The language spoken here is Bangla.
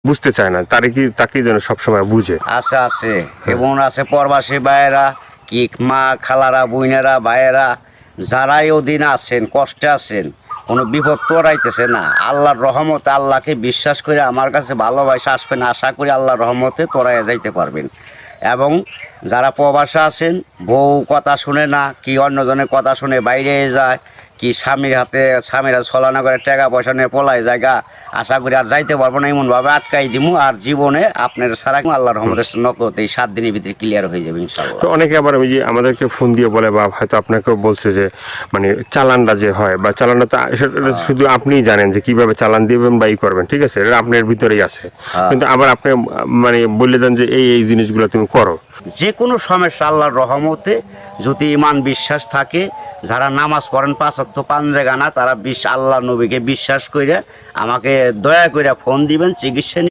বুঝতে চায় না, তাকে যেন সবসময় বুঝে। আছে এবং আছে প্রবাসী ভাইয়েরা, কি মা খালারা, বোনেরা, ভাইয়েরা যারাই ওদিন আছেন, কষ্টে আছেন, কোনো বিপদ তোড়াইতেছে না, আল্লাহর রহমতে আল্লাহকে বিশ্বাস করে আমার কাছে ভালোবাসা আসবেন, আশা করি আল্লাহর রহমতে তোড়াইয়া যাইতে পারবেন। এবং যারা প্রবাসে আছেন, বউ কথা শুনে না, কি অন্যজনের কথা শুনে বাইরে যায়, কি স্বামীরা ছলনা করে টাকা পয়সা নিয়ে পলায় জায়গা, আশা করি আর যাইতে পারবো না, এমনভাবে আটকাই দিমু আর জীবনে আপনার সারা আল্লাহর রহমতের নকতে এই 7 দিনের ভিতরে ক্লিয়ার হয়ে যাবে ইনশাআল্লাহ। তো অনেকে আবার ওই যে আমাদেরকে ফোন দিয়ে বলে বা হয়তো আপনাকেও বলছে যে মানে চালানটা যে হয় বা চালানটা তো সেটা শুধু আপনিই জানেন যে কিভাবে চালান দিবেন বা ই করবেন, ঠিক আছে, এটা আপনার ভিতরেই আছে, কিন্তু আবার আপনি মানে বলে দেন যে এই জিনিসগুলো তুমি করো। যে কোনো সমস্যা আল্লাহর রহমতে যদি ইমান বিশ্বাস থাকে, যারা নামাজ পড়েন 5 ওয়াক্ত 5 জায়গা না, তারা আল্লাহ নবীকে বিশ্বাস করে আমাকে দয়া করে ফোন দিবেন, চিকিৎসা